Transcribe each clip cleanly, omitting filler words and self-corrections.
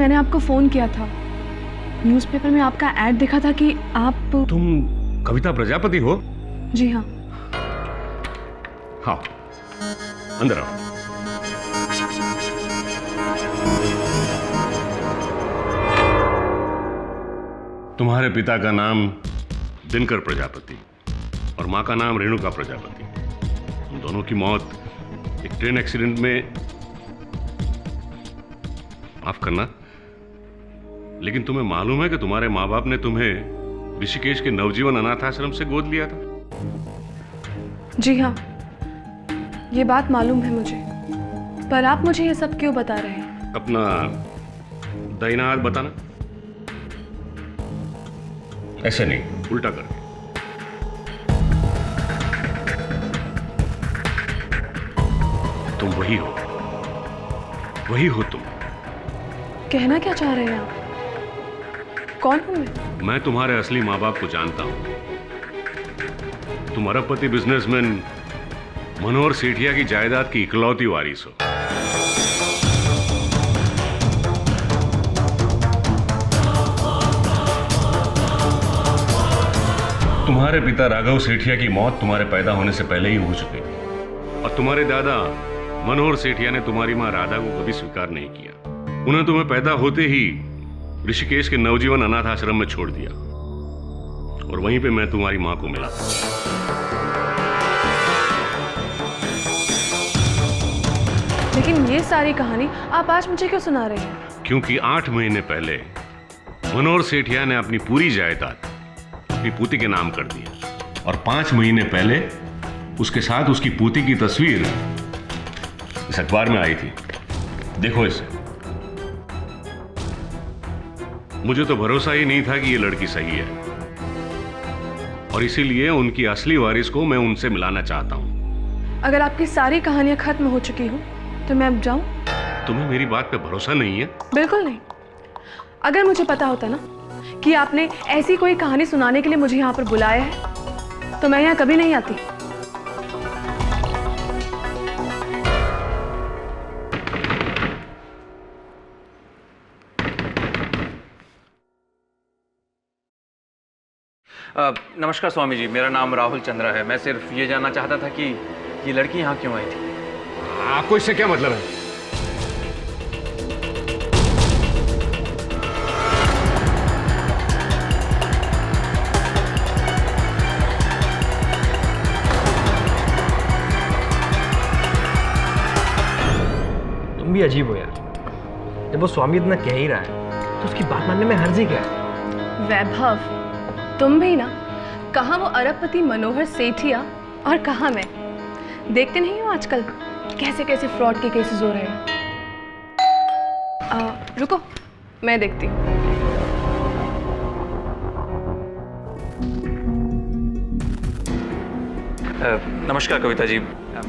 मैंने आपको फ़ोन किया था। न्यूज़पेपर में आपका ऐड देखा था कि आप... तुम कविता प्रजापति हो? जी हाँ। हाँ, अंदर आओ। तुम्हारे पिता का नाम दिनकर प्रजापति और माँ का नाम रेणुका प्रजापति। उन दोनों की मौत एक ट्रेन एक्सीडेंट में, माफ करना, लेकिन तुम्हें मालूम है कि तुम्हारे माँ बाप ने तुम्हें ऋषिकेश के नवजीवन अनाथ आश्रम से गोद लिया था? जी हाँ, ये बात मालूम है मुझे, पर आप मुझे ये सब क्यों बता रहे हैं? अपना दाहिना हाथ बताना। ऐसे नहीं, उल्टा करके। तुम वही हो, वही हो तुम। कहना क्या चाह रहे हैं आप? कौन हूं मैं तुम्हारे असली माँ बाप को जानता हूं। तुम अरबपति बिजनेसमैन मनोहर सेठिया की जायदाद की इकलौती वारिस हो। तुम्हारे पिता राघव सेठिया की मौत तुम्हारे पैदा होने से पहले ही हो चुकी थी और तुम्हारे दादा मनोहर सेठिया ने तुम्हारी मां राधा को कभी स्वीकार नहीं किया। उन्हें तुम्हें पैदा होते ही ऋषिकेश के नवजीवन अनाथ आश्रम में छोड़ दिया और वहीं पे मैं तुम्हारी मां को मिला। लेकिन ये सारी कहानी आप आज मुझे क्यों सुना रहे हैं? क्योंकि 8 महीने पहले मनोहर सेठिया ने अपनी पूरी जायदाद अपनी पूती के नाम कर दिया और 5 महीने पहले उसके साथ उसकी पूती की तस्वीर इस अखबार में आई थी। देखो इसे। मुझे तो भरोसा ही नहीं था कि ये लड़की सही है और इसीलिए उनकी असली वारिस को मैं उनसे मिलाना चाहता हूं। अगर आपकी सारी कहानियां खत्म हो चुकी हो तो मैं अब जाऊं? तुम्हें मेरी बात पे भरोसा नहीं है? बिल्कुल नहीं। अगर मुझे पता होता ना कि आपने ऐसी कोई कहानी सुनाने के लिए मुझे यहाँ पर बुलाया है तो मैं यहाँ कभी नहीं आती। नमस्कार स्वामी जी, मेरा नाम राहुल चंद्रा है। मैं सिर्फ ये जानना चाहता था कि ये लड़की यहाँ क्यों आई थी। आपको इससे क्या मतलब है? तुम भी अजीब हो यार। जब वो स्वामी इतना कह ही रहा है तो उसकी बात मानने में हर्ज ही क्या है? वैभव, तुम भी ना, कहाँ वो अरबपति मनोहर सेठिया और कहाँ मैं। देखते नहीं हो आजकल कैसे कैसे फ्रॉड के केसेस हो रहे हैं। रुको, मैं देखती हूँ। नमस्कार कविता जी,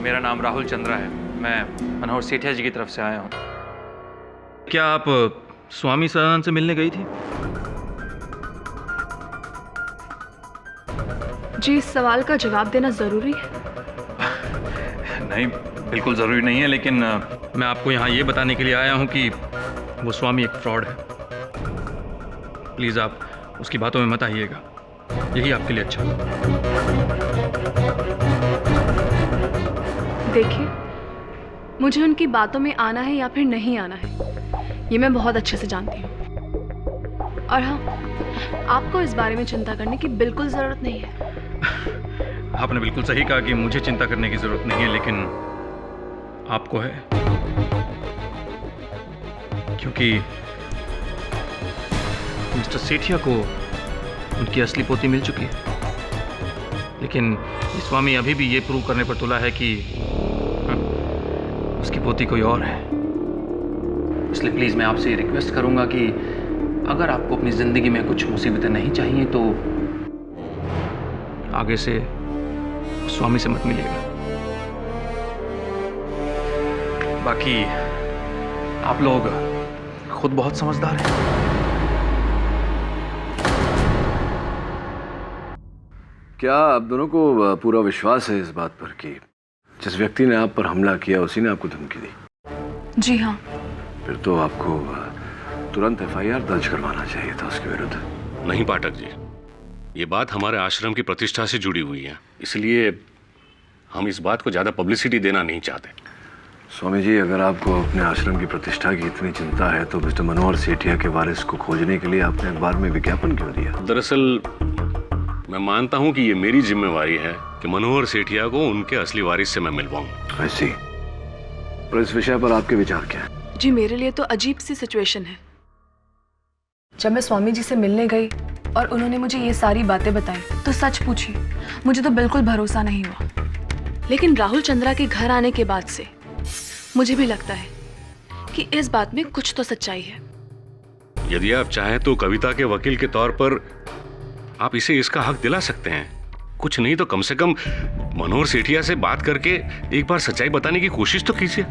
मेरा नाम राहुल चंद्रा है। मैं मनोहर सेठिया जी की तरफ से आया हूँ। क्या आप स्वामी सदानंद से मिलने गई थी? जी, इस सवाल का जवाब देना ज़रूरी है? नहीं, बिल्कुल ज़रूरी नहीं है, लेकिन मैं आपको यहाँ ये बताने के लिए आया हूँ कि वो स्वामी एक फ्रॉड है। प्लीज़ आप उसकी बातों में मत आइएगा, यही आपके लिए अच्छा होगा। देखिए, मुझे उनकी बातों में आना है या फिर नहीं आना है, ये मैं बहुत अच्छे से जानती हूँ। और हाँ, आपको इस बारे में चिंता करने की बिल्कुल ज़रूरत नहीं है। आपने बिल्कुल सही कहा कि मुझे चिंता करने की ज़रूरत नहीं है, लेकिन आपको है, क्योंकि मिस्टर सेठिया को उनकी असली पोती मिल चुकी है। लेकिन ये स्वामी अभी भी ये प्रूव करने पर तुला है कि उसकी पोती कोई और है। इसलिए प्लीज़ मैं आपसे रिक्वेस्ट करूंगा कि अगर आपको अपनी ज़िंदगी में कुछ मुसीबतें नहीं चाहिए तो आगे से स्वामी से मत मिलिएगा। बाकी आप लोग खुद बहुत समझदार हैं। क्या आप दोनों को पूरा विश्वास है इस बात पर कि जिस व्यक्ति ने आप पर हमला किया उसी ने आपको धमकी दी? जी हाँ। फिर तो आपको तुरंत FIR दर्ज करवाना चाहिए था उसके विरुद्ध। नहीं पाठक जी, ये बात हमारे आश्रम की प्रतिष्ठा से जुड़ी हुई है, इसलिए हम इस बात को ज़्यादा पब्लिसिटी देना नहीं चाहते। स्वामी जी, अगर आपको अपने आश्रम की प्रतिष्ठा की इतनी चिंता है तो मिस्टर मनोहर सेठिया के वारिस को खोजने के लिए आपने अखबार में विज्ञापन क्यों दिया? दरअसल मैं मानता हूँ कि ये मेरी जिम्मेवारी है कि मनोहर सेठिया को उनके असली वारिस से मैं मिलवाऊं। ऐसी, पर इस विषय पर आपके विचार क्या है? जी, मेरे लिए तो अजीब सी सिचुएशन है। जब मैं स्वामी जी से मिलने गई और उन्होंने मुझे ये सारी बातें बताई तो सच पूछी मुझे तो बिल्कुल भरोसा नहीं हुआ। लेकिन राहुल चंद्रा के घर आने के बाद से मुझे भी लगता है कि इस बात में कुछ तो सच्चाई है। यदि आप चाहें तो कविता के वकील के तौर पर आप इसे इसका हक दिला सकते हैं। कुछ नहीं तो कम से कम मनोहर सेठिया से बात करके एक बार सच्चाई बताने की कोशिश तो कीजिए।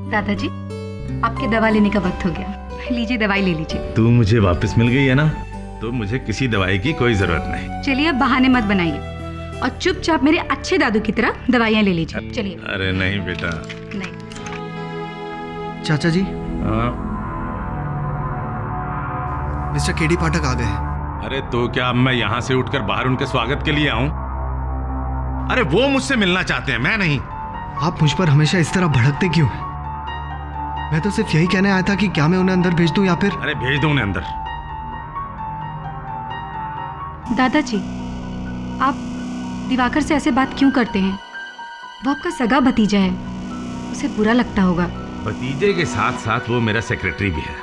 दादाजी, आपकी दवा लेने का वक्त हो गया। लीजिए, दवाई ले लीजिए। तू मुझे वापस मिल गई है ना, तो मुझे किसी दवाई की कोई जरूरत नहीं। चलिए, अब बहाने मत बनाइए और चुपचाप मेरे अच्छे दादू की तरह दवाइयाँ ले लीजिए। चलिए। अरे नहीं बेटा। नहीं। चाचा जी, हाँ? मिस्टर केडी पाठक आ गए हैं। अरे तो क्या अब मैं यहाँ से उठकर बाहर उनके स्वागत के लिए आऊं? अरे वो मुझसे मिलना चाहते हैं, मैं नहीं। आप मुझ पर हमेशा इस तरह भड़कते क्यों हैं? मैं तो सिर्फ यही कहने आया था कि क्या मैं उन्हें अंदर भेज दूं या फिर... अरे भेज दो उन्हें अंदर। दादाजी, आप दिवाकर से ऐसे बात क्यों करते हैं? वो आपका सगा भतीजा है, उसे बुरा लगता होगा। भतीजे के साथ साथ वो मेरा सेक्रेटरी भी है,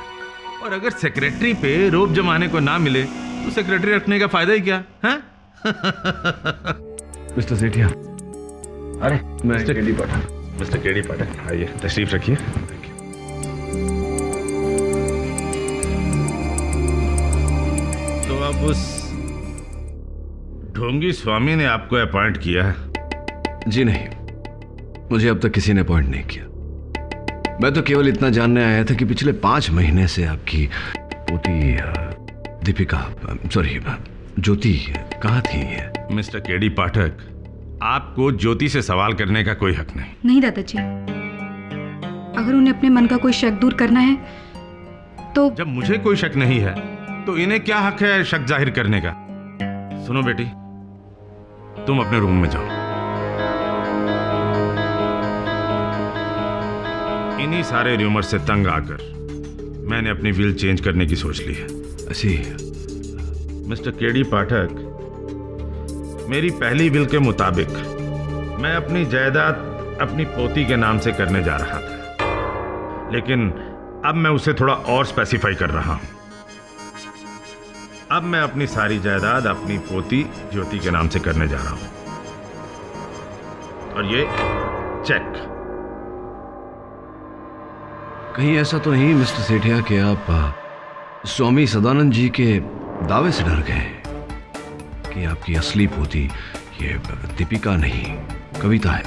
और अगर सेक्रेटरी पे रोब जमाने को ना मिले तो सेक्रेटरी रखने का फायदा ही क्या है? मिस्टर सेठिया, अरे मैं केडी पाठक। मिस्टर केडी पाठक, आइए, तशरीफ रखिए। तो अब उस ढोंगी स्वामी ने आपको अपॉइंट किया है? जी नहीं, मुझे अब तक किसी ने अपॉइंट नहीं किया। मैं तो केवल इतना जानने आया था कि पिछले 5 महीने से आपकी पोती दीपिका, सॉरी ज्योति कहाँ थी? मिस्टर केडी पाठक, आपको ज्योति से सवाल करने का कोई हक नहीं। नहीं दादाजी, अगर उन्हें अपने मन का कोई शक दूर करना है तो... जब मुझे कोई शक नहीं है तो इन्हें क्या हक है शक जाहिर करने का? सुनो बेटी, तुम अपने रूम में जाओ। इन्हीं सारे र्यूमर से तंग आकर मैंने अपनी विल चेंज करने की सोच ली है। ऐसी? मिस्टर केडी पाठक, मेरी पहली विल के मुताबिक मैं अपनी जायदाद अपनी पोती के नाम से करने जा रहा था, लेकिन अब मैं उसे थोड़ा और स्पेसिफाई कर रहा हूं। अब मैं अपनी सारी जायदाद अपनी पोती ज्योति के नाम से करने जा रहा हूं। और ये चेक। कहीं ऐसा तो नहीं मिस्टर सेठिया कि आप स्वामी सदानंद जी के दावे से डर गए कि आपकी असली पोती ये दीपिका नहीं कविता है?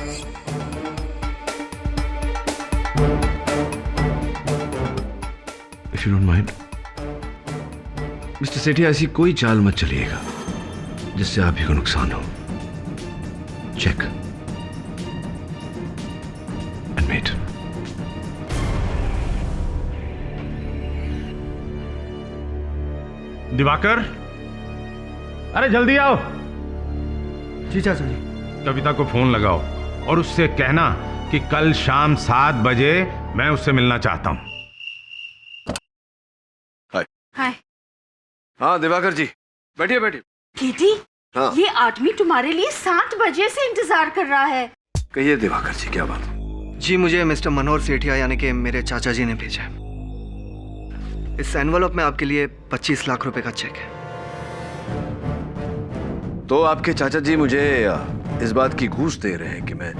If you don't mind mister Sethia, ऐसी कोई चाल मत चलिएगा जिससे आप ही को नुकसान हो। Check and met. दिवाकर, अरे जल्दी आओ। जी चाचा जी। कविता को फोन लगाओ और उससे कहना कि कल शाम 7 बजे मैं उससे मिलना चाहता हूं। हाय। हाँ दिवाकर जी, बैठिए बैठिए। केडी, हाँ। ये आदमी तुम्हारे लिए 7 बजे से इंतजार कर रहा है। कहिए दिवाकर जी, क्या बात? जी, मुझे मिस्टर मनोहर सेठिया यानी कि मेरे चाचा जी ने भेजा है। इस एनवलप में आपके लिए 25 लाख रुपए का चेक है। तो आपके चाचा जी मुझे इस बात की घूस दे रहे हैं कि मैं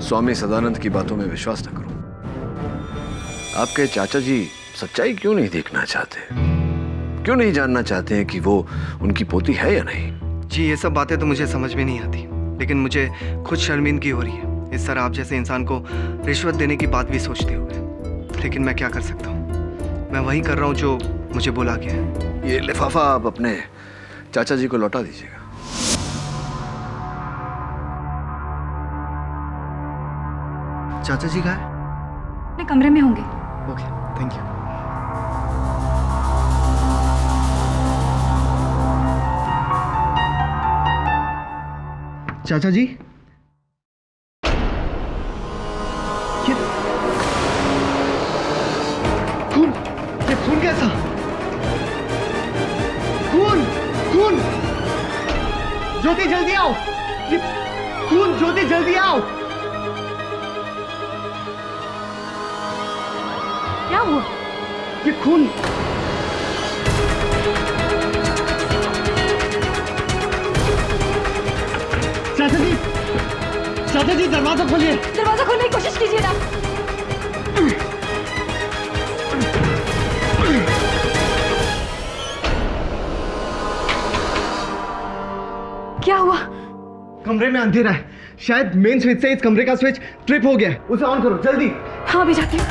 स्वामी सदानंद की बातों में विश्वास न करूं। आपके चाचा जी सच्चाई क्यों नहीं देखना चाहते? क्यों नहीं जानना चाहते हैं कि वो उनकी पोती है या नहीं? जी, ये सब बातें तो मुझे समझ में नहीं आती, लेकिन मुझे खुद शर्मिंदगी हो रही है इस तरह आप जैसे इंसान को रिश्वत देने की बात भी सोचते हुए। लेकिन मैं क्या कर सकता हूँ, मैं वही कर रहा हूँ जो मुझे बोला गया है। ये लिफाफा आप अपने चाचा जी को लौटा दीजिएगा। चाचा जी कहाँ है? अपने कमरे में होंगे। Okay, thank you. चाचा जी, ये खून कैसा? खून, खून! ज्योति जल्दी आओ! ये खून, ज्योति जल्दी आओ! क्या हुआ? ये खून! चाचा जी दरवाजा खोलिए! दरवाजा खोलने की कोशिश कीजिए ना। क्या हुआ? कमरे में अंधेरा है, शायद मेन स्विच से इस कमरे का स्विच ट्रिप हो गया है। उसे ऑन करो जल्दी। हाँ, अभी जाती हूँ।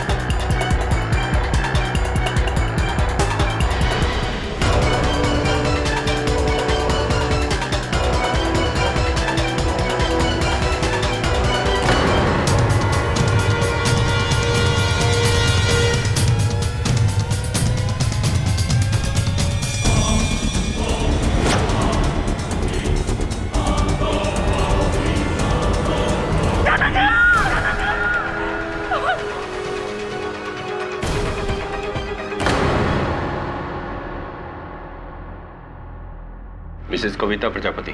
मिसेस कविता प्रजापति,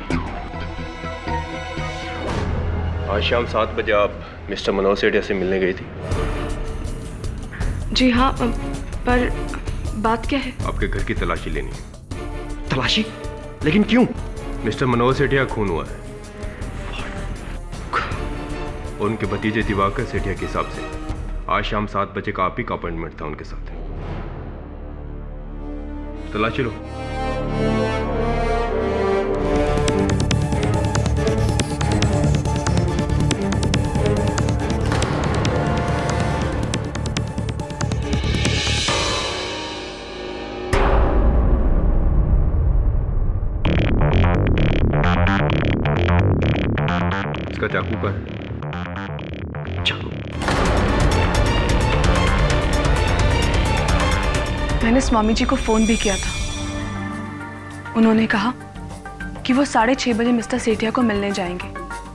आज शाम 7 बजे आप मिस्टर मनोहर सेठिया से मिलने गई थी। जी हाँ, पर बात क्या है? आपके घर की तलाशी लेनी है। तलाशी? लेकिन क्यों? मिस्टर मनोहर सेठिया खून हुआ है और उनके भतीजे दिवाकर सेठिया के हिसाब से आज शाम 7 बजे का आप ही का अपॉइंटमेंट था उनके साथ। तलाशी लो। इसका चाकू का है। चाकू? मैंने स्वामी जी को फोन भी किया था। उन्होंने कहा कि वो 6:30 बजे मिस्टर सेठिया को मिलने जाएंगे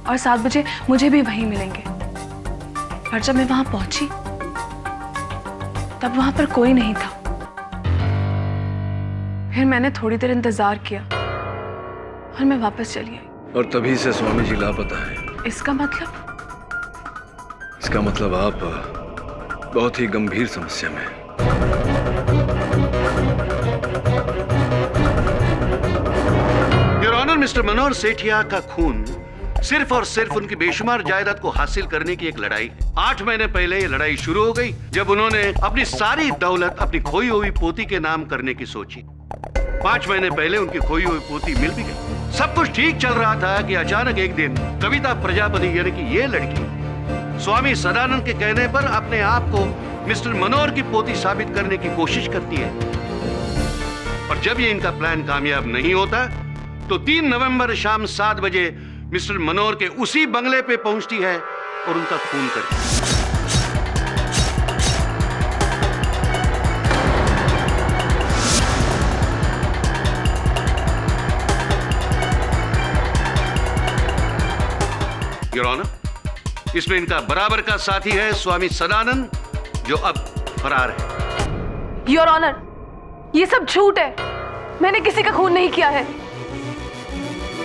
और 7 बजे मुझे भी वहीं मिलेंगे। पर जब मैं वहां पहुंची तब वहां पर कोई नहीं था। फिर मैंने थोड़ी देर इंतजार किया और मैं वापस चली आई। और तभी से स्वामी जी लापता है। इसका मतलब? इसका मतलब आप बहुत ही गंभीर समस्या में हैं। योर ऑनर, मिस्टर मनोहर सेठिया का खून सिर्फ और सिर्फ उनकी बेशुमार जायदाद को हासिल करने की एक लड़ाई। 8 महीने पहले ये लड़ाई शुरू हो गई जब उन्होंने अपनी सारी दौलत अपनी खोई हुई पोती के नाम करने की सोची। 5 महीने पहले उनकी खोई हुई पोती मिल भी गई। सब कुछ ठीक चल रहा था कि अचानक एक दिन कविता प्रजापति यानी कि ये लड़की स्वामी सदानंद के कहने पर अपने आप को मिस्टर मनोहर की पोती साबित करने की कोशिश करती है। और जब ये इनका प्लान कामयाब नहीं होता तो 3 नवंबर शाम 7 बजे मिस्टर मनोहर के उसी बंगले पे पहुंचती है और उनका खून करती है। योर ऑनर, इसमें इनका बराबर का साथी है स्वामी सदानंद, जो अब फरार है। योर ऑनर, ये सब झूठ है। मैंने किसी का खून नहीं किया है।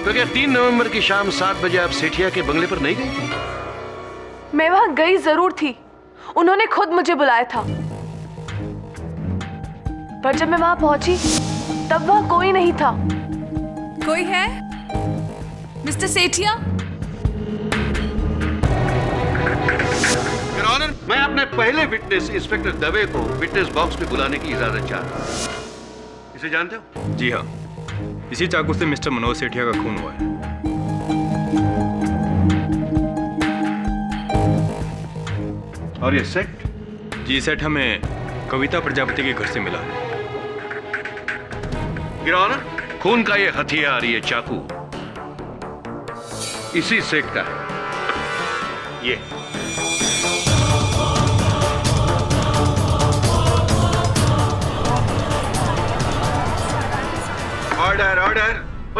तो क्या 3 नवंबर की शाम 7 बजे आप सेठिया के बंगले पर नहीं गई थी? मैं वहां गई जरूर थी, उन्होंने खुद मुझे बुलाया था। पर जब मैं वहां पहुंची तब वहां कोई नहीं था। कोई है? मिस्टर सेठिया? योर ऑनर, मैं अपने पहले विटनेस इंस्पेक्टर दवे को विटनेस बॉक्स में बुलाने की इजाजत चाहता हूं। इसे जानते हो? जी हाँ, इसी चाकू से मिस्टर मनोहर सेठिया का खून हुआ है। और ये सेट? जी, सेट हमें कविता प्रजापति के घर से मिला है। योर ऑनर, खून का ये हथियार, ये चाकू इसी सेट का है। ये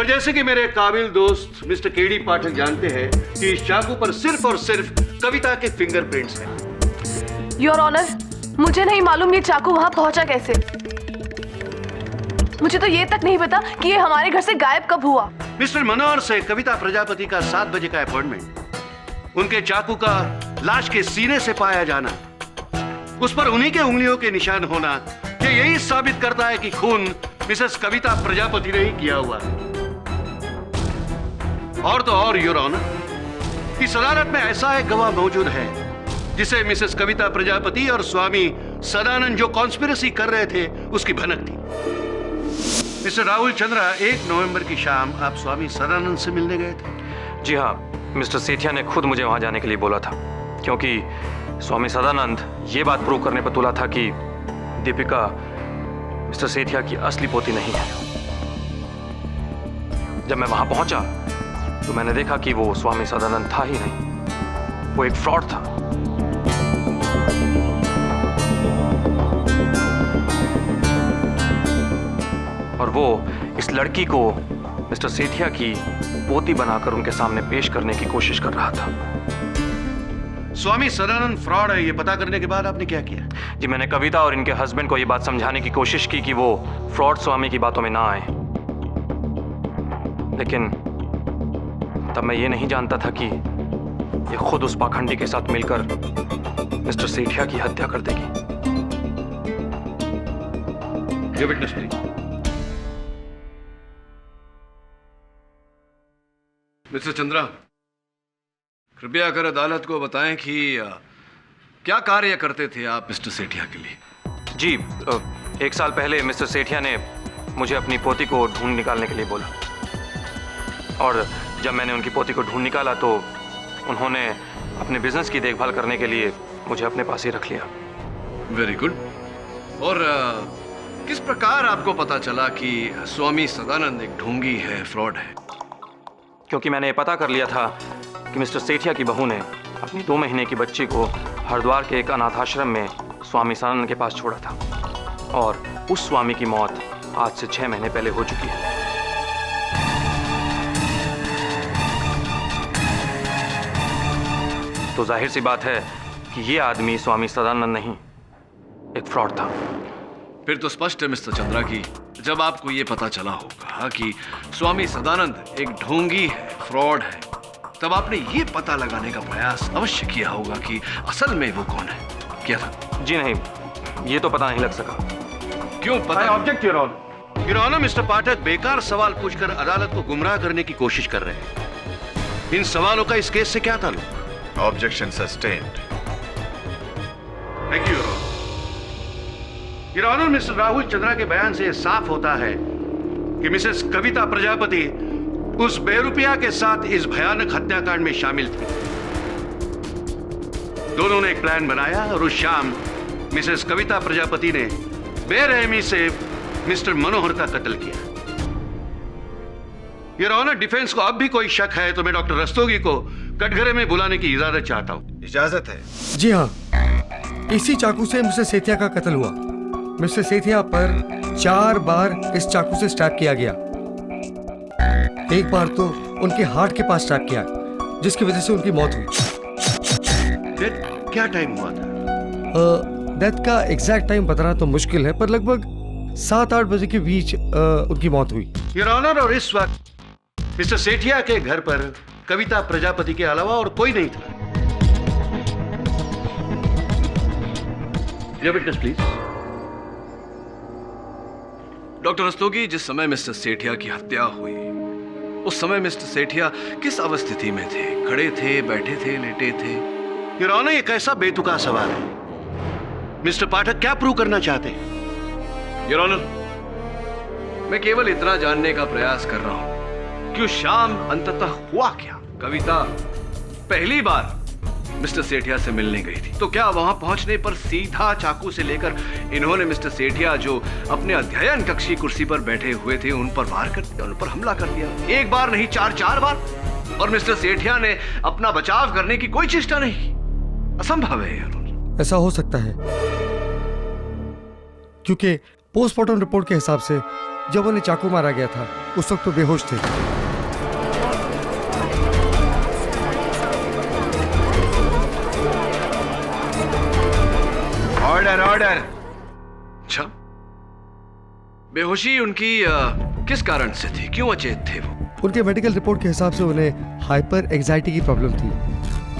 पर जैसे कि मेरे काबिल दोस्त मिस्टर केडी पाठक जानते हैं कि इस चाकू पर सिर्फ और सिर्फ कविता के फिंगरप्रिंट्स हैं। योर ऑनर, मुझे नहीं मालूम ये चाकू वहां पहुंचा कैसे। मुझे तो ये तक नहीं पता कि ये हमारे घर से गायब कब हुआ। मिस्टर मनोहर से कविता प्रजापति का 7 बजे का अपॉइंटमेंट, उनके चाकू का लाश के सीने से पाया जाना, उस पर उन्हीं के उंगलियों के निशान होना, ये यही साबित करता है कि खून मिसेस कविता प्रजापति ने ही किया हुआ है। और तो और योर ऑनर, इस अदालत में ऐसा एक गवाह मौजूद है जिसे मिसेस कविता प्रजापति और स्वामी सदानंद जो कॉन्स्पिरेसी कर रहे थे उसकी भनक थी। मिस्टर राहुल चंद्रा, 1 नवंबर की शाम आप स्वामी सदानंद से मिलने गए थे। जी हाँ, मिस्टर सेठिया ने खुद मुझे वहाँ जाने के लिए बोला था, क्योंकि स्वामी सदानंद ये बात प्रूव करने पर तुला था कि दीपिका मिस्टर सेठिया की असली पोती नहीं है। जब मैं वहाँ पहुँचा तो मैंने देखा कि वो स्वामी सदानंद था ही नहीं, वो एक फ्रॉड था। और वो इस लड़की को मिस्टर सेठिया की पोती बनाकर उनके सामने पेश करने की कोशिश कर रहा था। स्वामी सदानंद फ्रॉड है ये पता करने के बाद आपने क्या किया? जी, मैंने कविता और इनके हस्बैंड को ये बात समझाने की कोशिश की कि वो फ्रॉड स्वामी की बातों में ना आए, लेकिन तब मैं ये नहीं जानता था कि ये खुद उस पाखंडी के साथ मिलकर मिस्टर सेठिया की हत्या कर देगी। ये विटनेस प्लीज। मिस्टर चंद्रा, कृपया कर अदालत को बताएं कि क्या कार्य करते थे आप मिस्टर सेठिया के लिए? जी, 1 साल पहले मिस्टर सेठिया ने मुझे अपनी पोती को ढूंढ निकालने के लिए बोला, और जब मैंने उनकी पोती को ढूंढ निकाला तो उन्होंने अपने बिजनेस की देखभाल करने के लिए मुझे अपने पास ही रख लिया। Very good. और किस प्रकार आपको पता चला कि स्वामी सदानंद एक ढोंगी है, फ्रॉड है? क्योंकि मैंने ये पता कर लिया था कि मिस्टर सेठिया की बहू ने अपनी 2 महीने की बच्ची को हरिद्वार के एक अनाथाश्रम में स्वामी सदानंद के पास छोड़ा था, और उस स्वामी की मौत आज से 6 महीने पहले हो चुकी है। तो जाहिर सी बात है कि ये आदमी स्वामी सदानंद नहीं, एक फ्रॉड था। फिर तो स्पष्ट है मिस्टर चंद्रा कि जब आपको ये पता चला होगा कि स्वामी सदानंद एक ढोंगी है, फ्रॉड है, तब आपने ये पता लगाने का प्रयास अवश्य किया होगा कि असल में वो कौन है। क्या था? जी नहीं, ये तो पता नहीं लग सका। क्यों पता? Object your honour. Your honour, mister Pathak बेकार सवाल पूछकर अदालत को गुमराह करने की कोशिश कर रहे हैं। इन सवालों का इस केस से क्या ताल्लुक? Objection sustained. Thank you your honour. Your honour, mister Rahul Chandra के बयान से साफ होता है कि मिसेस कविता प्रजापति उस बेरुपया के साथ इस भयानक हत्याकांड में शामिल थी। दोनों ने एक प्लान बनाया और उस शाम मिसेस कविता प्रजापति ने बेरहमी से मिस्टर मनोहर का कत्ल किया। योर ऑनर, डिफेंस को अब भी कोई शक है तो मैं डॉक्टर रस्तोगी को कटघरे में बुलाने की इजाजत चाहता हूं। इजाजत है? जी हाँ, इसी चाकू से मिस्टर सेठिया का कत्ल हुआ। मिस्टर सेठिया पर 4 बार इस चाकू से स्टैब किया गया। एक बार तो उनके हार्ट के पास स्टैब किया, जिसकी वजह से उनकी मौत हुई। क्या टाइम हुआ था? डेथ का एग्जैक्ट टाइम बताना तो मुश्किल है, पर लगभग 7-8 बजे के बीच उनकी मौत हुई। योर ऑनर, और इस वक्त मिस्टर सेठिया के घर पर कविता प्रजापति के अलावा और कोई नहीं था। Your witness please. Doctor Rastogi, जिस समय मिस्टर सेठिया की हत्या हुई उस समय मिस्टर सेठिया किस अवस्थिति में थे? खड़े थे, बैठे थे, लेटे थे? योर ऑनर, ये कैसा बेतुका सवाल है। मिस्टर पाठक क्या प्रूव करना चाहते हैं? योर ऑनर, मैं केवल इतना जानने का प्रयास कर रहा हूं कि उस शाम अंततः हुआ क्या। कविता पहली बार मिस्टर सेठिया से मिलने गई थी, तो क्या वहां पहुंचने पर सीधा चाकू से लेकर इन्होंने मिस्टर सेठिया जो अपने अध्ययन कक्षी कुर्सी पर बैठे हुए थे उन पर वार कर दिया, उन पर हमला कर दिया? एक बार नहीं, 4 बार। और मिस्टर सेठिया ने अपना बचाव करने की कोई चेष्टा नहीं की। असंभव है यार। ऐसा हो सकता है क्योंकि पोस्टमार्टम रिपोर्ट के हिसाब से जब उन्हें चाकू मारा गया था उस वक्त तो बेहोश थे। Order order. अच्छा, बेहोशी उनकी किस कारण से थी? क्यों अचेत थे वो? उनके मेडिकल रिपोर्ट के हिसाब से उन्हें हाइपर एंजाइटी की प्रॉब्लम थी,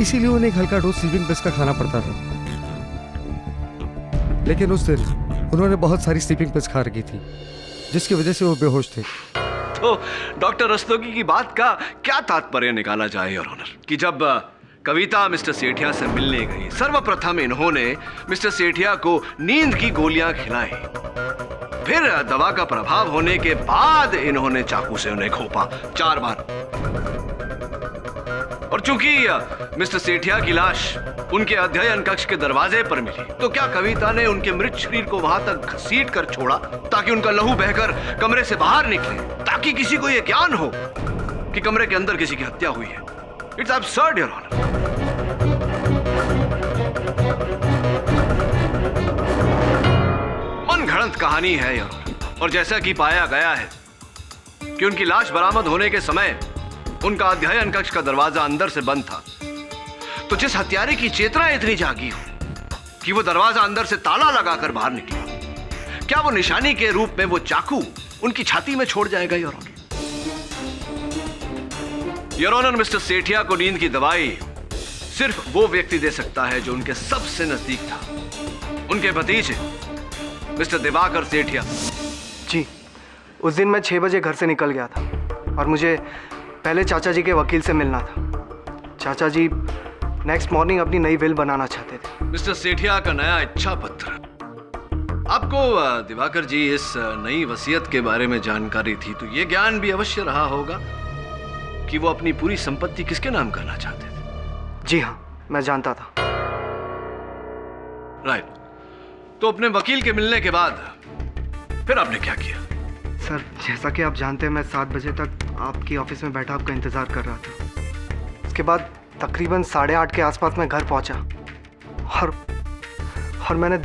इसीलिए उन्हें एक हल्का डोज स्लीपिंग पिल्स का खाना पड़ता था। लेकिन उस दिन उन्होंने बहुत सारी स्लीपिंग पिल्स खा रखी थी, जिसकी वजह से वो बेहोश थे। तो डॉक्टर रस्तोगी की बात का क्या तात्पर्य निकाला जाए योर ऑनर, कि जब कविता मिस्टर सेठिया से मिलने गई, सर्वप्रथम इन्होंने मिस्टर सेठिया को नींद की गोलियां खिलाई, फिर दवा का प्रभाव होने के बाद इन्होंने चाकू से उन्हें घोंपा 4 बार। और चूंकि मिस्टर सेठिया की लाश उनके अध्ययन कक्ष के दरवाजे पर मिली, तो क्या कविता ने उनके मृत शरीर को वहां तक घसीट कर छोड़ा ताकि उनका लहू बहकर कमरे से बाहर निकले, ताकि किसी को यह ज्ञान हो कि कमरे के अंदर किसी की हत्या हुई है? It's absurd your honour. मनगढ़ंत कहानी है योर ऑनर। और जैसा कि पाया गया है कि उनकी लाश बरामद होने के समय उनका अध्ययन कक्ष का दरवाजा अंदर से बंद था, तो जिस हत्यारे की चेतना इतनी जागी हो कि वो दरवाजा अंदर से ताला लगाकर बाहर निकला, क्या वो निशानी के रूप में वो चाकू उनकी छाती में छोड़ जाएगा your honour? Your honour, mister Sethia को नींद की दवाई सिर्फ वो व्यक्ति दे सकता है जो उनके सबसे नजदीक था, उनके भतीजे मिस्टर दिवाकर सेठिया। जी, उस दिन मैं 6 बजे घर से निकल गया था और मुझे पहले चाचा जी के वकील से मिलना था। चाचा जी नेक्स्ट मॉर्निंग अपनी नई विल बनाना चाहते थे। मिस्टर सेठिया का नया इच्छा पत्र। आपको दिवाकर जी इस नई वसीयत के बारे में जानकारी थी, तो ये ज्ञान भी अवश्य रहा होगा कि वो अपनी पूरी संपत्ति किसके नाम करना चाहते थे। जी हाँ, मैं जानता था। राइट। तो अपने वकील के मिलने के बाद फिर आपने क्या किया? सर, जैसा कि आप जानते हैं, मैं 7 बजे तक आपकी ऑफिस में बैठा आपका इंतज़ार कर रहा था। उसके बाद तकरीबन 8:30 के आसपास मैं घर पहुंचा और मैंने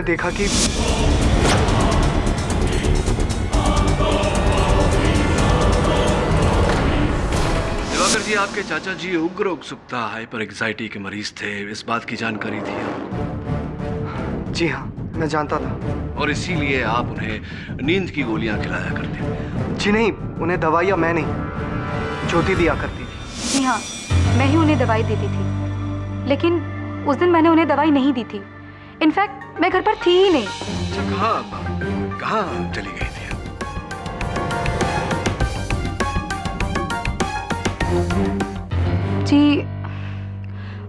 देखा कि दिवाकर जी, आपके चाचा जी उग्र उत्सुकता हाइपर एंजाइटी के मरीज थे, इस बात की जानकारी थी आपको? जी हाँ, मैं जानता था। और इसीलिए आप उन्हें नींद की गोलियां खिलाया करते? जी नहीं, उन्हें दवाइयाँ मैं नहीं, ज्योति दिया करती थी। जी हाँ, मैं ही उन्हें दवाई देती थी, लेकिन उस दिन मैंने उन्हें दवाई नहीं दी थी। इनफैक्ट मैं घर पर थी ही नहीं। अच्छा, कहाँ चली गई थी? जी,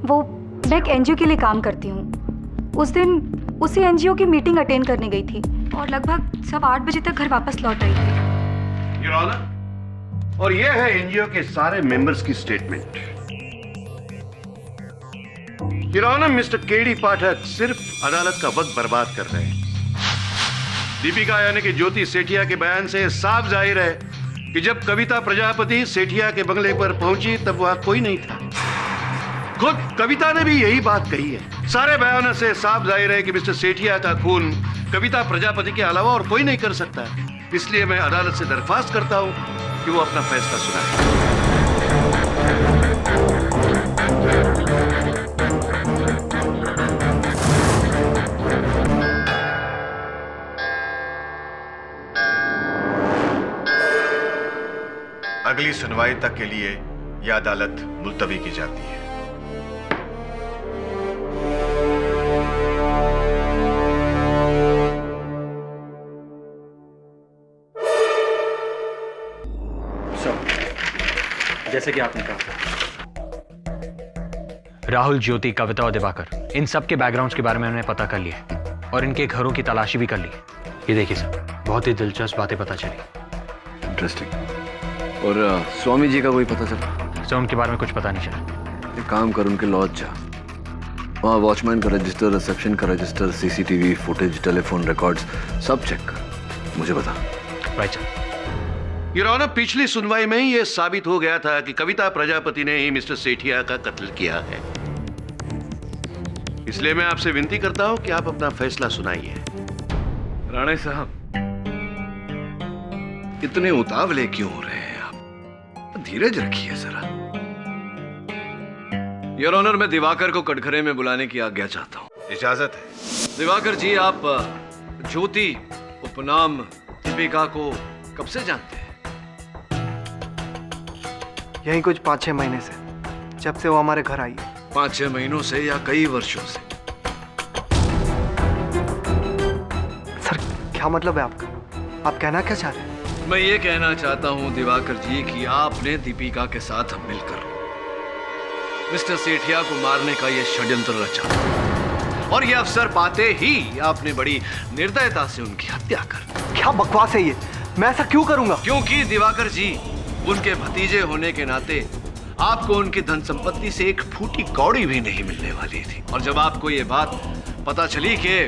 वो मैं एक एनजीओ के लिए काम करती हूँ। उस दिन उसी एनजीओ की मीटिंग अटेंड करने गई थी और लगभग सब 8 बजे तक घर वापस लौट आई थी। योर ऑनर, और ये है एनजीओ के सारे मेंबर्स की statement. Your honour, mister KD Pathak सिर्फ अदालत का वक्त बर्बाद कर रहे हैं। दीपिका यानी कि ज्योति सेठिया के बयान से साफ जाहिर है कि जब कविता प्रजापति सेठिया के बंगले पर पहुंची तब वहां कोई नहीं था। खुद कविता ने भी यही बात कही है। सारे बयानों से साफ जाहिर है कि मिस्टर सेठिया का खून कविता प्रजापति के अलावा और कोई नहीं कर सकता है। इसलिए मैं अदालत से दरख्वास्त करता हूं कि वो अपना फैसला सुनाए। अगली सुनवाई तक के लिए यह अदालत मुलतवी की जाती है। जैसे कि आपने कहा, राहुल, ज्योति, कविता और दिवाकर, इन सब के बैकग्राउंड्स के बारे में मैंने पता कर लिया और इनके घरों की तलाशी भी कर ली। ये देखिए सर, बहुत ही दिलचस्प बातें पता चली। इंटरेस्टिंग। और स्वामी जी का कोई पता चला? सर, उनके बारे में कुछ पता नहीं चला। एक काम कर, उनके लॉज जा, वहाँ वॉचमैन का रजिस्टर, रिसेप्शन का register, CCTV footage, telephone records सब चेक कर, मुझे बता। Right sir. योर ऑनर, पिछली सुनवाई में ही यह साबित हो गया था कि कविता प्रजापति ने ही मिस्टर सेठिया का कत्ल किया है। इसलिए मैं आपसे विनती करता हूं कि आप अपना फैसला सुनाइए। राणे साहब, इतने उतावले क्यों हो रहे हैं आप? धीरज रखिए जरा। योर ऑनर, मैं दिवाकर को कटघरे में बुलाने की आज्ञा चाहता हूँ। इजाजत है। दिवाकर जी, आप ज्योति उपनाम दीपिका को कब से जानते हैं? यही कुछ 5-6 महीने से, जब से वो हमारे घर आई है। 5-6 महीनों से या कई वर्षों से? सर, क्या मतलब है आपका? आप कहना क्या चाह रहे हैं? मैं ये कहना चाहता हूं दिवाकर जी कि आपने दीपिका के साथ मिलकर मिस्टर सेठिया को मारने का यह षड्यंत्र रचा, और यह अवसर पाते ही आपने बड़ी निर्दयता से उनकी हत्या कर दी। क्या बकवास है ये? मैं ऐसा क्यों करूंगा? क्योंकि दिवाकर जी, उनके भतीजे होने के नाते आपको उनकी धन संपत्ति से एक फूटी कौड़ी भी नहीं मिलने वाली थी। और जब आपको ये बात पता चली कि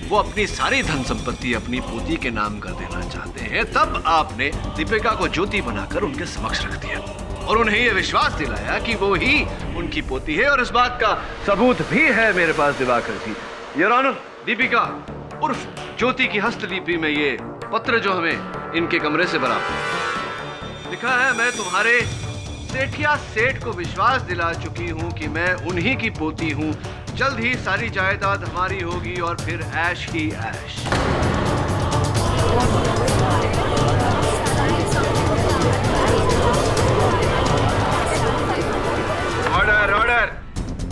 वो अपनी सारी धन संपत्ति अपनी पोती के नाम कर देना चाहते हैं, तब आपने दीपिका को ज्योति बनाकर उनके समक्ष रख दिया और उन्हें यह विश्वास दिलाया कि वो ही उनकी पोती है। और इस बात का सबूत भी है मेरे पास दिवाकर जी। योर ऑनर, दीपिका उर्फ ज्योति की हस्तलिपि में ये पत्र जो हमें इनके कमरे से बरामद लिखा है, मैं तुम्हारे सेठिया सेठ को विश्वास दिला चुकी हूँ कि मैं उन्हीं की पोती हूँ। जल्द ही सारी जायदाद हमारी होगी और फिर ऐश ही ऐश। Order order.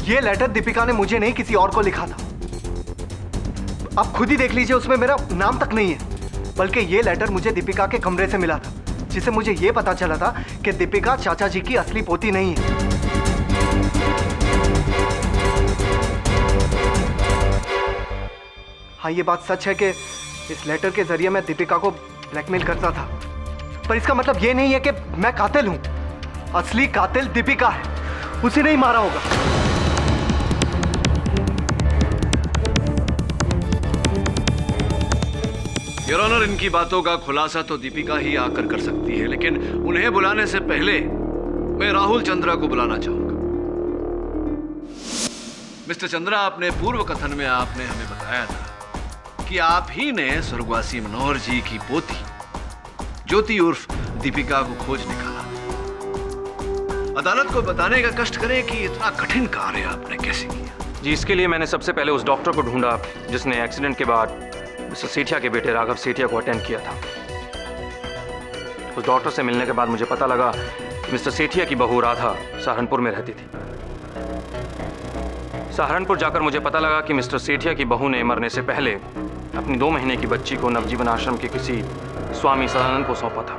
ये लेटर दीपिका ने मुझे नहीं, किसी और को लिखा था। आप खुद ही देख लीजिए, उसमें मेरा नाम तक नहीं है। बल्कि ये लेटर मुझे दीपिका के कमरे से मिला था, जिसे मुझे ये पता चला था कि दीपिका चाचा जी की असली पोती नहीं है। हाँ, ये बात सच है कि इस लेटर के जरिए मैं दीपिका को ब्लैकमेल करता था, पर इसका मतलब ये नहीं है कि मैं कातिल हूं। असली कातिल दीपिका है, उसे नहीं मारा होगा। योर ऑनर, इनकी बातों का खुलासा तो दीपिका ही आकर कर सकती है, लेकिन उन्हें बुलाने से पहले मैं राहुल चंद्रा को बुलाना चाहूंगा। मिस्टर चंद्रा, अपने पूर्व कथन में आपने हमें बताया था कि आप ही ने स्वर्गवासी मनोहर जी की पोती ज्योति उर्फ दीपिका को खोज निकाला। अदालत को बताने का कष्ट करें कि इतना कठिन कार्य आपने कैसे किया। जी, इसके लिए मैंने सबसे पहले उस डॉक्टर को ढूंढा जिसने एक्सीडेंट के बाद मिस्टर सेठिया के बेटे राघव सेठिया को अटेंड किया था। उस डॉक्टर से मिलने के बाद मुझे पता लगा कि मिस्टर सेठिया की बहू राधा सहारनपुर में रहती थी। सहारनपुर जाकर मुझे पता लगा कि मिस्टर सेठिया की बहू ने मरने से पहले अपनी 2 महीने की बच्ची को नवजीवन आश्रम के किसी स्वामी सदानंद को सौंपा था।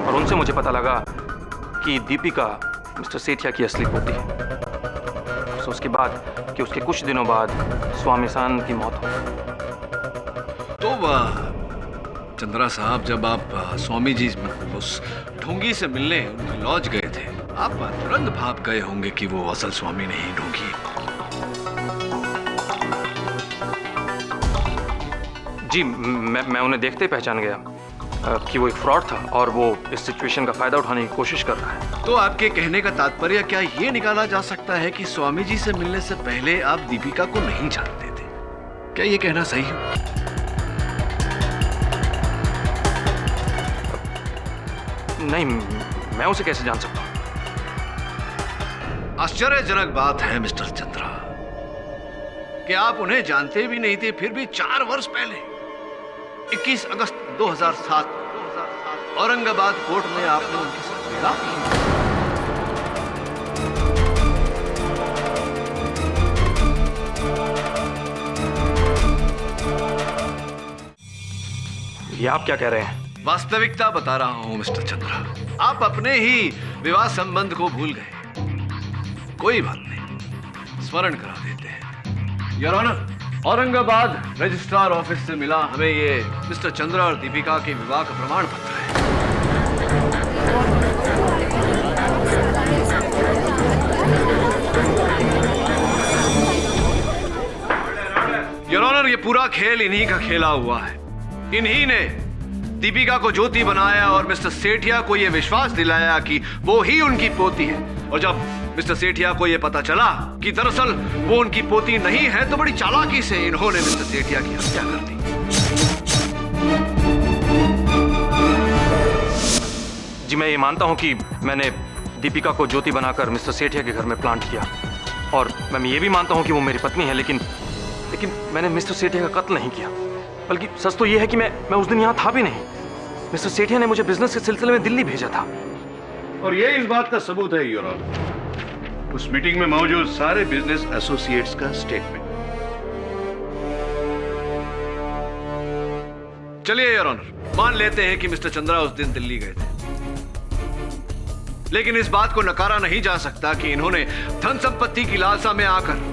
और उनसे मुझे पता लगा कि दीपिका मिस्टर सेठिया की असली पोती है। तो उसके बाद कि उसके कुछ दिनों बाद स्वामी सदानंद की मौत हो। तो चंद्रा साहब, जब आप स्वामी जी उस ढोंगी से मिलने उनके लॉज गए थे, आप तुरंत भाप गए होंगे कि वो असल स्वामी नहीं, ढोंगी। जी, मैं उन्हें देखते ही पहचान गया कि वो एक फ्रॉड था और वो इस सिचुएशन का फायदा उठाने की कोशिश कर रहा है। तो आपके कहने का तात्पर्य क्या ये निकाला जा सकता है कि स्वामी जी से मिलने से पहले आप दीपिका को नहीं जानते थे? क्या ये कहना सही है? नहीं, मैं उसे कैसे जान सकता हूँ? आश्चर्यजनक बात है मिस्टर चंद्रा कि आप उन्हें जानते भी नहीं थे, फिर भी 4 वर्ष पहले 21 अगस्त 2007 औरंगाबाद कोर्ट में आपने उनके साथ मिला। ये आप क्या कह रहे हैं? वास्तविकता बता रहा हूं मिस्टर चंद्रा। आप अपने ही विवाह संबंध को भूल गए। कोई बात नहीं, स्मरण करा देते हैं। Your honour, Aurangabad registrar office से मिला हमें ये मिस्टर चंद्रा और दीपिका के विवाह का प्रमाण पत्र है। योर ऑनर, ये पूरा खेल इन्हीं का खेला हुआ है। इन्हीं ने दीपिका को ज्योति बनाया और मिस्टर सेठिया को यह विश्वास दिलाया कि वो ही उनकी पोती है। और जब मिस्टर सेठिया को यह पता चला कि दरअसल वो उनकी पोती नहीं है, तो बड़ी चालाकी से इन्होंने मिस्टर सेठिया की हत्या कर दी। जी मैं ये मानता हूँ कि मैंने दीपिका को ज्योति बनाकर मिस्टर सेठिया के घर में प्लांट किया, और मैं ये भी मानता हूँ कि वो मेरी पत्नी है, लेकिन मैंने मिस्टर सेठिया का कत्ल नहीं किया। बल्कि सच तो ये है कि मैं उस दिन यहाँ था भी नहीं। मिस्टर सेठिया ने मुझे बिजनेस के सिलसिले में दिल्ली भेजा था। और ये इस बात का सबूत है योर ऑनर, उस मीटिंग में मौजूद सारे बिजनेस एसोसिएट्स का स्टेटमेंट। चलिए योर ऑनर, मान लेते हैं कि मिस्टर चंद्रा उस दिन दिल्ली गए थे, लेकिन इस बात को नकारा नहीं जा सकता कि इन्होंने धन संपत्ति की लालसा में आकर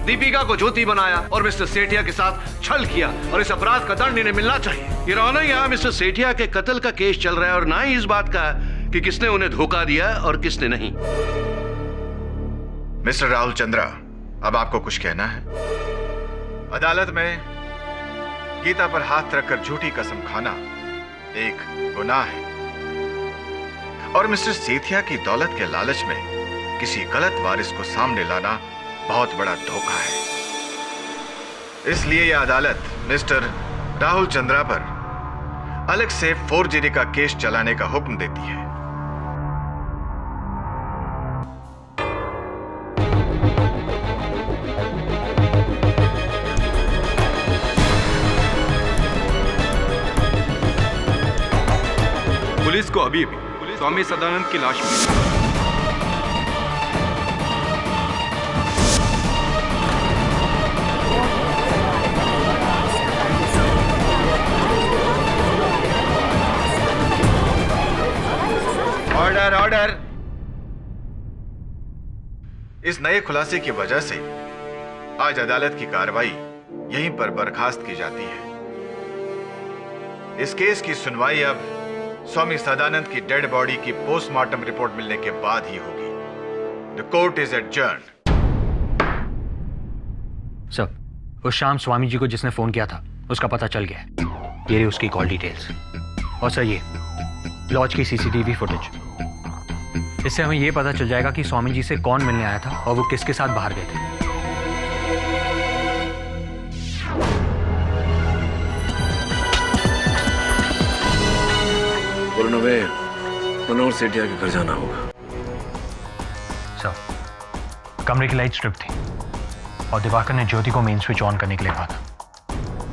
दीपिका को ज्योति बनाया और मिस्टर सेठिया के साथ छल किया, और इस अपराध का दंड इन्हें मिलना चाहिए। योर ऑनर, यहाँ मिस्टर सेठिया के कत्ल का केस चल रहा है और ना ही इस बात का कि किसने उन्हें धोखा दिया और किसने नहीं। मिस्टर राहुल चंद्रा, अब आपको कुछ कहना है? अदालत में गीता पर हाथ रखकर झूठी कसम खाना एक गुनाह है, और मिस्टर सेठिया की दौलत के लालच में किसी गलत वारिस को सामने लाना बहुत बड़ा धोखा है। इसलिए यह अदालत मिस्टर राहुल चंद्रा पर अलग से फोर्जरी का केस चलाने का हुक्म देती है। पुलिस को अभी स्वामी सदानंद की लाश मिली। Order order. इस नए खुलासे की वजह से आज अदालत की कार्रवाई यहीं पर बर्खास्त की जाती है। इस केस की सुनवाई अब स्वामी सदानंद की डेड बॉडी की पोस्टमार्टम रिपोर्ट मिलने के बाद ही होगी। The court is adjourned. Sir, उस शाम स्वामी जी को जिसने फोन किया था उसका पता चल गया है। ये रही उसकी कॉल डिटेल्स। और सर, ये लॉज की सीसीटीवी फुटेज। इससे हमें यह पता चल जाएगा कि स्वामी जी से कौन मिलने आया था और वो किसके साथ बाहर गए थे। मनोहर सेठिया के घर जाना होगा। सर, कमरे की लाइट स्ट्रिप थी और दिवाकर ने ज्योति को मेन स्विच ऑन करने के लिए कहा था।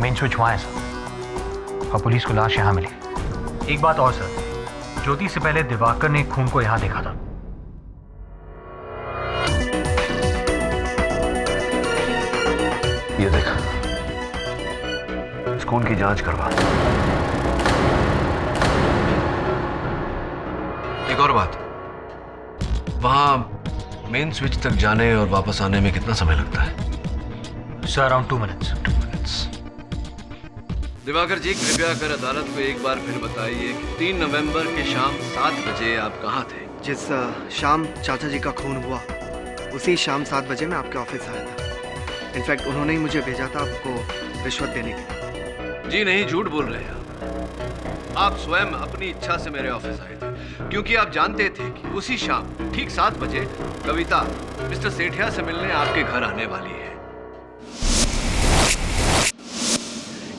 मेन स्विच वहां है सर, और पुलिस को लाश यहां मिली। एक बात और सर, ज्योति से पहले दिवाकर ने खून को यहां देखा था। ये देखा, इस खून की जांच करवा। एक और बात, वहां मेन स्विच तक जाने और वापस आने में कितना समय लगता है? Sir, around 2 minutes. Diwakar ji, कृपया कर अदालत को एक बार फिर बताइए कि 3 नवंबर के शाम 7 बजे आप कहाँ थे? जिस शाम चाचा जी का खून हुआ, उसी शाम 7 बजे मैं आपके ऑफिस आया था। इनफैक्ट उन्होंने ही मुझे भेजा था आपको रिश्वत देने के लिए। जी नहीं, झूठ बोल रहे हैं आप स्वयं अपनी इच्छा से मेरे ऑफिस आए थे, क्योंकि आप जानते थे कि उसी शाम ठीक 7 बजे कविता मिस्टर सेठिया से मिलने आपके घर आने वाली है।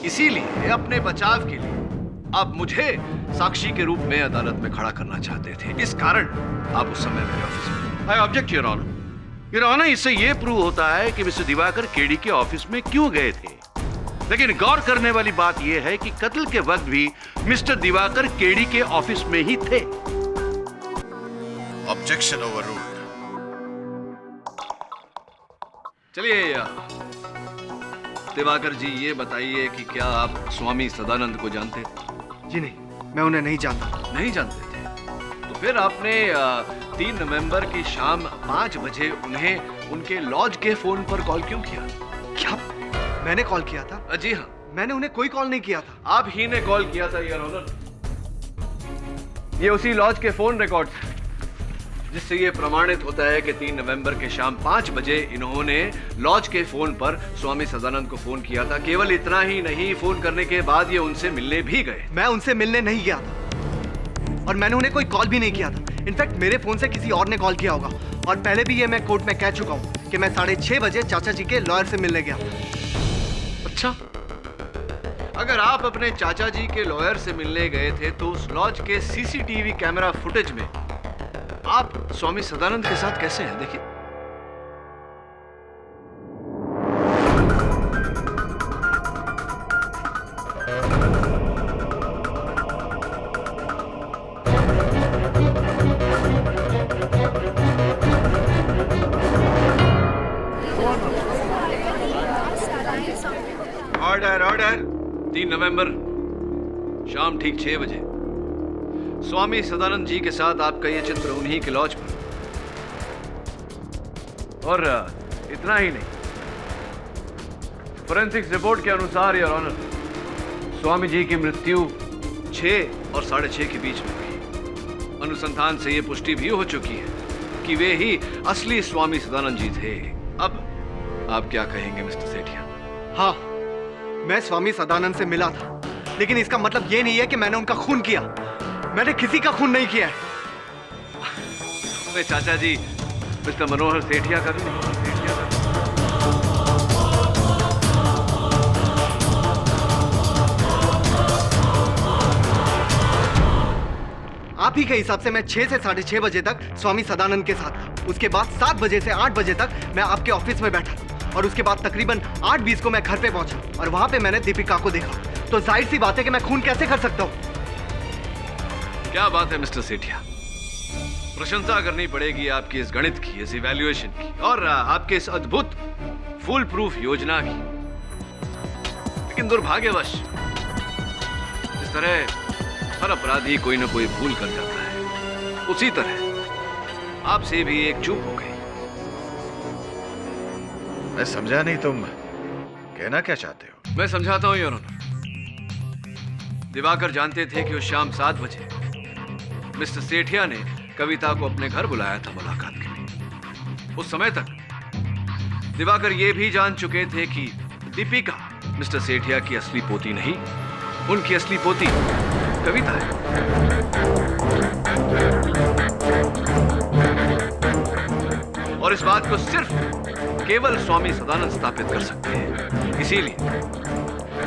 इसीलिए अपने बचाव के लिए आप मुझे साक्षी के रूप में अदालत में खड़ा करना चाहते थे। इस कारण आप उस समय मेरे ऑफिस में। I object your honour. Your honour, इससे यह प्रूव होता है कि मिस्टर दिवाकर केडी के ऑफिस में क्यों गए थे। लेकिन गौर करने वाली बात यह है कि कत्ल के वक्त भी मिस्टर दिवाकर केडी के ऑफिस में ही थे। Objection overruled. चलिए दिवाकर जी, ये बताइए कि क्या आप स्वामी सदानंद को जानते थे? जी नहीं, मैं उन्हें नहीं जानता। नहीं जानते थे? तो फिर आपने 3 नवंबर की शाम 5 बजे उन्हें उनके लॉज के फोन पर कॉल क्यों किया? क्या मैंने कॉल किया था? जी हाँ, मैंने उन्हें कोई कॉल नहीं किया था। आप ही ने कॉल किया था योर ऑनर। ये उसी लॉज के फोन रिकॉर्ड्स हैं। जिससे ये प्रमाणित होता है कि 3 नवंबर के शाम 5 बजे इन्होंने लॉज के फोन पर स्वामी सदानंद को फोन किया था। केवल इतना ही नहीं, फोन करने के बाद ये उनसे मिलने भी गए। मैं उनसे मिलने नहीं गया था और मैंने उन्हें कोई कॉल भी नहीं किया था। इनफैक्ट मेरे फोन से किसी और ने कॉल किया होगा। और पहले भी ये मैं कोर्ट में कह चुका हूँ कि मैं 6:30 बजे चाचा जी के लॉयर से मिलने गया था। अच्छा, अगर आप अपने चाचा जी के लॉयर से मिलने गए थे तो उस लॉज के सीसीटीवी कैमरा फुटेज में आप स्वामी सदानंद के साथ कैसे हैं? देखिए। Order order. 3 नवंबर शाम ठीक 6 बजे स्वामी सदानंद जी के साथ आपका ये चित्र उन्हीं के लॉज पर। और इतना ही नहीं, फोरेंसिक्स रिपोर्ट के अनुसार योर ऑनर, स्वामी जी की मृत्यु 6 और 6:30 के बीच में हुई। अनुसंधान से ये पुष्टि भी हो चुकी है कि वे ही असली स्वामी सदानंद जी थे। अब आप क्या कहेंगे मिस्टर सेठिया? हाँ, मैं स्वामी सदानंद से मिला था, लेकिन इसका मतलब ये नहीं है कि मैंने उनका खून किया। मैंने किसी का खून नहीं किया है। मैं चाचा जी मिस्टर मनोहर सेठिया का भी नहीं। आप ही के हिसाब से मैं 6 से 6:30 बजे तक स्वामी सदानंद के साथ था। उसके बाद 7 बजे से 8 बजे तक मैं आपके ऑफिस में बैठा और उसके बाद तकरीबन 8:20 को मैं घर पे पहुंचा और वहां पे मैंने दीपिका को देखा। तो जाहिर सी बात है कि मैं खून कैसे कर सकता हूं। क्या बात है मिस्टर सेठिया, प्रशंसा करनी पड़ेगी आपकी इस गणित की, इस इवैल्यूएशन की और आपके इस अद्भुत फुल प्रूफ योजना की। लेकिन दुर्भाग्यवश जिस तरह हर अपराधी कोई ना कोई भूल कर जाता है, उसी तरह आपसे भी एक चूक हो गई। मैं समझा नहीं, तुम कहना क्या चाहते हो? मैं समझाता हूं योर ऑनर। दिवाकर जानते थे कि उस शाम 7 बजे मिस्टर सेठिया ने कविता को अपने घर बुलाया था मुलाकात के लिए। उस समय तक दिवाकर ये भी जान चुके थे कि दीपिका मिस्टर सेठिया की असली पोती नहीं, उनकी असली पोती कविता है। और इस बात को सिर्फ केवल स्वामी सदानंद स्थापित कर सकते हैं। इसीलिए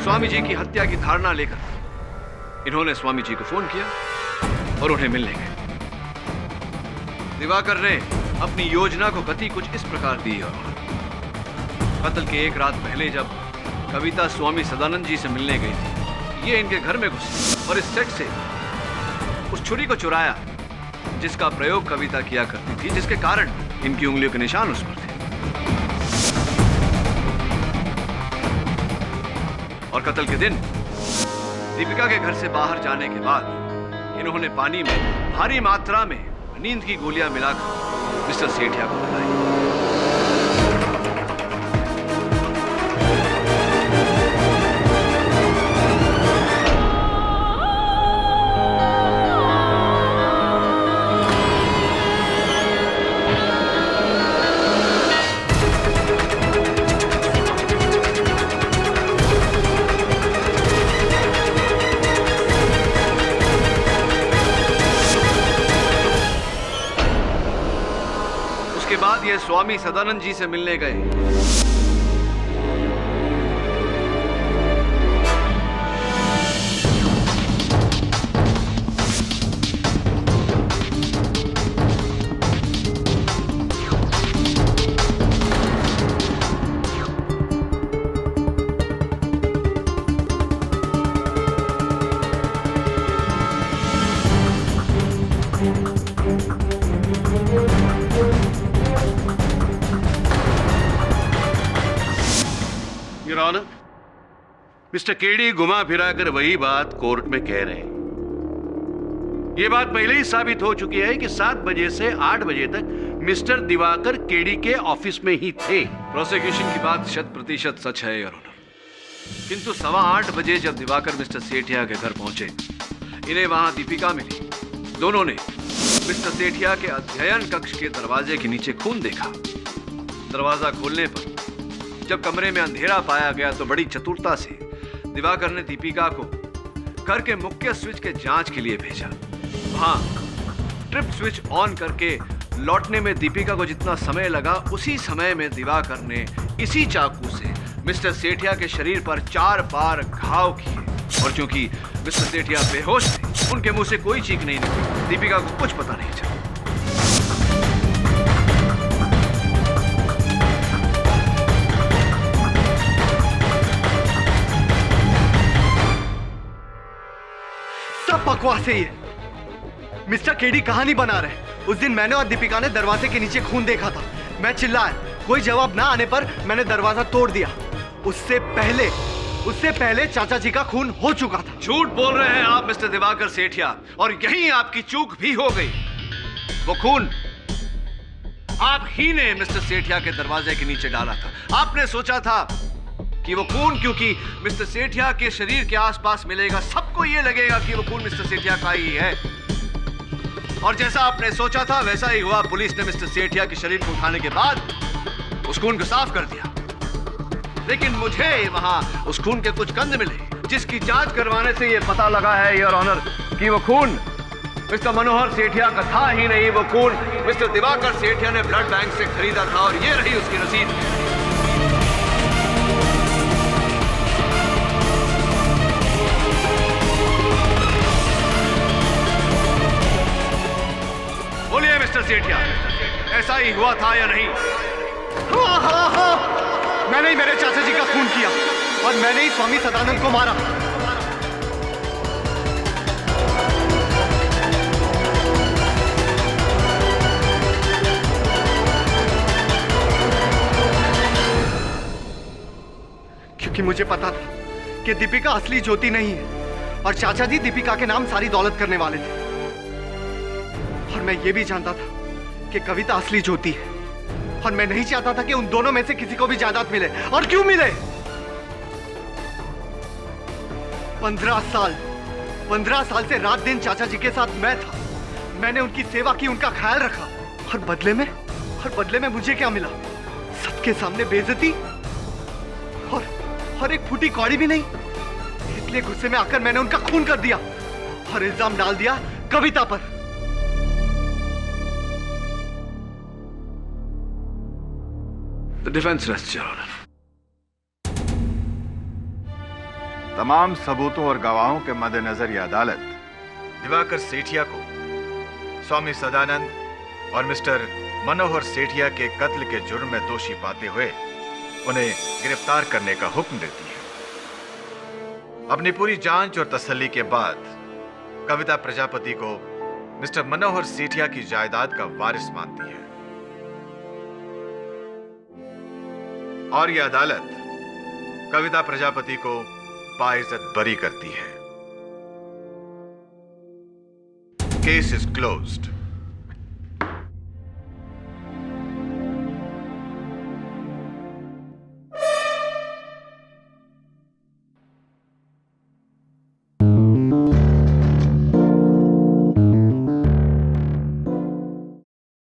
स्वामी जी की हत्या की धारणा लेकर इन्होंने स्वामी जी को फोन किया और उन्हें मिलने गए। दिवाकर ने अपनी योजना को गति कुछ इस प्रकार दी और कत्ल के 1 रात पहले जब कविता स्वामी सदानंद जी से मिलने गई थी, ये इनके घर में घुसी और इस सेट से उस छुरी को चुराया जिसका प्रयोग कविता किया करती थी, जिसके कारण इनकी उंगलियों के निशान उस पर थे। और कत्ल के दिन दीपिका के घर से बाहर जाने के बाद इन्होंने पानी में भारी मात्रा में नींद की गोलियां मिलाकर मिस्टर सेठिया को बताई। बाद ये स्वामी सदानंद जी से मिलने गए। योर ऑनर, मिस्टर केडी घुमा फिरा कर वही बात कोर्ट में कह रहे हैं। यह बात पहले ही साबित हो चुकी है कि 7 बजे से 8 बजे तक मिस्टर दिवाकर केडी के ऑफिस में ही थे। प्रोसिक्यूशन की बात 100% सच है योर ऑनर, किंतु 8:15 बजे जब दिवाकर मिस्टर सेठिया के घर पहुंचे, इन्हें वहां दीपिका मिली। दोनों ने मिस्टर सेठिया के अध्ययन कक्ष के दरवाजे के नीचे खून देखा। दरवाजा खोलने पर जब कमरे में अंधेरा पाया गया तो बड़ी चतुरता से दिवाकर ने दीपिका को घर के मुख्य स्विच के जांच के लिए भेजा। वहां ट्रिप स्विच ऑन करके लौटने में दीपिका को जितना समय लगा, उसी समय में दिवाकर ने इसी चाकू से मिस्टर सेठिया के शरीर पर 4 बार घाव किए। और क्योंकि मिस्टर सेठिया बेहोश थे, उनके मुंह से कोई चीख नहीं निकली। दीपिका को कुछ पता नहीं चला। सब बकवास है ये। मिस्टर केडी कहानी बना रहे। उस दिन मैंने और दीपिका ने दरवाजे के नीचे खून देखा था। मैं चिल्लाया, कोई जवाब ना आने पर मैंने दरवाजा तोड़ दिया। उससे पहले चाचा जी का खून हो चुका था। झूठ बोल रहे हैं आप मिस्टर दिवाकर सेठिया, और यही आपकी चूक भी हो गई। वो खून आप ही ने मिस्टर सेठिया के दरवाजे के नीचे डाला था। आपने सोचा था कि वो खून क्योंकि मिस्टर सेठिया के शरीर के आसपास मिलेगा, सबको ये लगेगा कि वो खून मिस्टर सेठिया का ही है। और जैसा आपने सोचा था वैसा ही हुआ। पुलिस ने मिस्टर सेठिया के शरीर को उठाने के बाद उस खून को साफ कर दिया। लेकिन मुझे वहां उस खून के कुछ कंद मिले, जिसकी जांच करवाने से यह पता लगा है योर ऑनर कि वो खून मिस्टर मनोहर सेठिया का था ही नहीं। वो खून मिस्टर दिवाकर सेठिया ने ब्लड बैंक से खरीदा था, और ये रही उसकी रसीद। बोलिए मिस्टर सेठिया, ऐसा ही हुआ था या नहीं? हाँ। मैंने ही मेरे चाचा जी का खून किया, और मैंने ही स्वामी सदानंद को मारा। क्योंकि मुझे पता था कि दीपिका असली ज्योति नहीं है, और चाचा जी दीपिका के नाम सारी दौलत करने वाले थे। और मैं ये भी जानता था कि कविता असली ज्योति है, और मैं नहीं चाहता था कि उन दोनों में से किसी को भी जायदाद मिले। और क्यों मिले? 15 साल से रात दिन चाचा जी के साथ मैं था। मैंने उनकी सेवा की, उनका ख्याल रखा, और बदले में मुझे क्या मिला? सबके सामने बेइज्जती और एक फूटी कौड़ी भी नहीं। इसलिए गुस्से में आकर मैंने उनका खून कर दिया और इल्जाम डाल दिया कविता पर। The defense rests, Your Honor. तमाम सबूतों और गवाहों के मद्देनजर यह अदालत दिवाकर सेठिया को स्वामी सदानंद और मिस्टर मनोहर सेठिया के कत्ल के जुर्म में दोषी पाते हुए उन्हें गिरफ्तार करने का हुक्म देती है। अपनी पूरी जांच और तसल्ली के बाद कविता प्रजापति को मिस्टर मनोहर सेठिया की जायदाद का वारिस मानती है, और यह अदालत कविता प्रजापति को बाइज्जत बरी करती है। Case is closed.